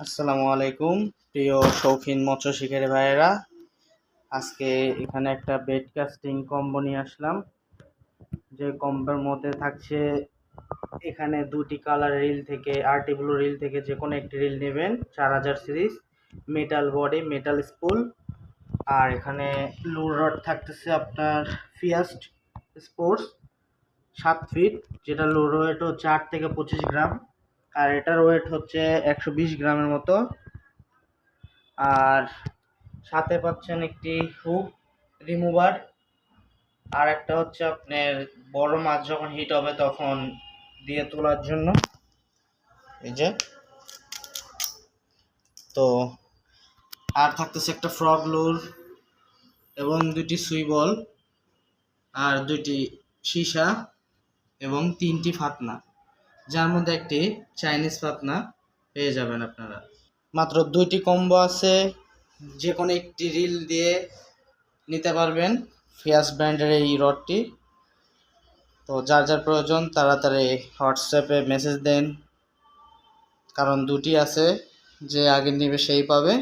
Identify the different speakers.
Speaker 1: আসসালামু আলাইকুম প্রিয় শৌখিন মৎস্য শিকারী ভাইয়েরা। আজকে এখানে একটা বেড কাস্টিং কম্বো নিয়ে আসলাম। যে কম্বোর মধ্যে থাকছে এখানে দুটি কালার রিল থেকে আরটি ব্লু রিল থেকে যে কোনো একটি রিল নেবেন, 4000 series, metal body, metal spool. আর এখানে লুর রড থাকতেছে আপনার ফিয়াস্ট স্পোর্টস 7 ফিট, যেটা লুর ওয়েট হচ্ছে 8 থেকে 25 গ্রাম, আর এটার ওয়েট হচ্ছে 120 গ্রামের মতো। আর সাথে পাচ্ছেন একটি হুক রিমুভার, আর একটা হচ্ছে আপনার বড় মাছ যখন হিট হবে তখন দিয়ে তোলার জন্য। এই যে তো আর থাকতেছে একটা ফ্রগ লুর এবং দুটি সুই বল আর দুটি সীসা এবং 3টি ফাতনা, যার মধ্যে একটি চাইনিজ ফাতনা পেয়ে যাবেন আপনারা। মাত্র 2টি কম্বো আছে, যে কোনো একটি রিল দিয়ে নিতে পারবেন ফিয়াস ব্র্যান্ডের এই রডটি। তো যার যার প্রয়োজন তাড়াতাড়ি হোয়াটসঅ্যাপে মেসেজ দেন, কারণ দুটি আছে, যে আগে নেবে সেই পাবে।